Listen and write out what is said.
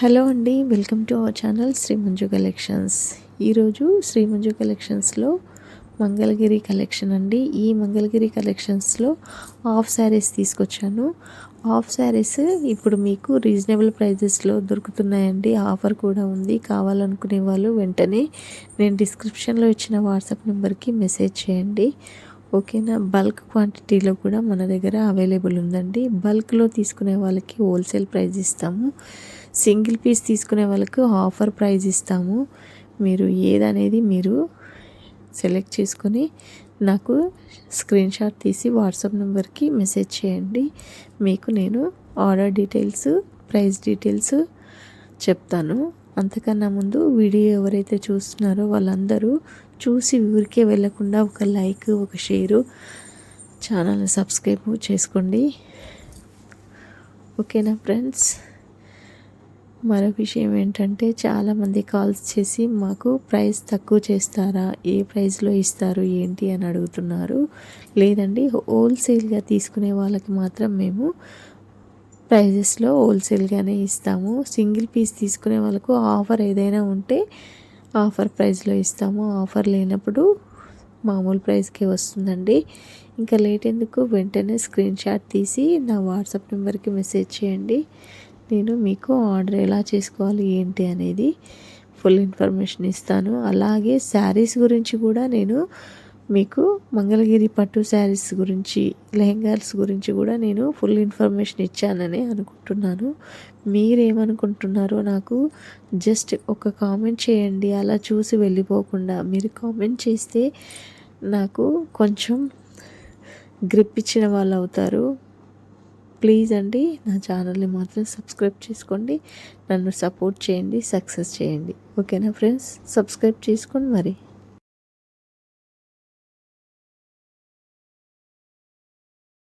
Hello అండి, welcome to our channel Shri Manju collections. ఈరోజు శ్రీ మంజు కలెక్షన్స్లో మంగళగిరి కలెక్షన్ అండి. ఈ మంగళగిరి కలెక్షన్స్లో హాఫ్ శారీస్ తీసుకొచ్చాను. హాఫ్ శారీస్ ఇప్పుడు మీకు రీజనబుల్ ప్రైజెస్లో దొరుకుతున్నాయండి. ఆఫర్ కూడా ఉంది. కావాలనుకునే వాళ్ళు వెంటనే నేను డిస్క్రిప్షన్లో ఇచ్చిన వాట్సాప్ నెంబర్కి మెసేజ్ చేయండి. ఓకేనా. బల్క్ క్వాంటిటీలో కూడా మన దగ్గర అవైలబుల్ ఉందండి. బల్క్లో తీసుకునే వాళ్ళకి హోల్సేల్ ప్రైస్ ఇస్తాము. సింగిల్ పీస్ తీసుకునే వాళ్ళకు ఆఫర్ ప్రైస్ ఇస్తాము. మీరు ఏదనేది మీరు సెలెక్ట్ చేసుకొని నాకు స్క్రీన్ షాట్ తీసి వాట్సాప్ నెంబర్కి మెసేజ్ చేయండి. మీకు నేను ఆర్డర్ డీటెయిల్స్, ప్రైస్ డీటెయిల్స్ చెప్తాను. అంతకన్నా ముందు వీడియో ఎవరైతే చూస్తున్నారో వాళ్ళందరూ చూసి ఊరికే వెళ్ళకుండా ఒక లైక్, ఒక షేరు, ఛానల్ని సబ్స్క్రైబ్ చేసుకోండి. ఓకేనా ఫ్రెండ్స్. మరో విషయం ఏంటంటే, చాలామంది కాల్స్ చేసి మాకు ప్రైస్ తక్కువ చేస్తారా, ఏ ప్రైస్లో ఇస్తారు ఏంటి అని అడుగుతున్నారు. లేదండి, హోల్సేల్గా తీసుకునే వాళ్ళకి మాత్రం మేము ప్రైజెస్లో హోల్సేల్గానే ఇస్తాము. సింగిల్ పీస్ తీసుకునే వాళ్ళకు ఆఫర్ ఏదైనా ఉంటే ఆఫర్ ప్రైస్లో ఇస్తాము. ఆఫర్ లేనప్పుడు మామూలు ప్రైస్కే వస్తుందండి. ఇంకా లేట్ ఎందుకు, వెంటనే స్క్రీన్ షాట్ తీసి నా వాట్సాప్ నెంబర్కి మెసేజ్ చేయండి. నేను మీకు ఆర్డర్ ఎలా చేసుకోవాలి ఏంటి అనేది ఫుల్ ఇన్ఫర్మేషన్ ఇస్తాను. అలాగే శారీస్ గురించి కూడా నేను మీకు మంగళగిరి పట్టు శారీస్ గురించి, లెహంగాస్ గురించి కూడా నేను ఫుల్ ఇన్ఫర్మేషన్ ఇచ్చానని అనుకుంటున్నాను. మీరేమనుకుంటున్నారో నాకు జస్ట్ ఒక కామెంట్ చేయండి. అలా చూసి వెళ్ళిపోకుండా మీరు కామెంట్ చేస్తే నాకు కొంచెం గ్రిప్ ఇచ్చిన వాళ్ళు అవుతారు. ప్లీజ్ అండి, నా ఛానల్ని మాత్రం సబ్స్క్రైబ్ చేసుకోండి. నన్ను సపోర్ట్ చేయండి, సక్సెస్ చేయండి. ఓకేనా ఫ్రెండ్స్. సబ్స్క్రైబ్ చేసుకోండి మరి.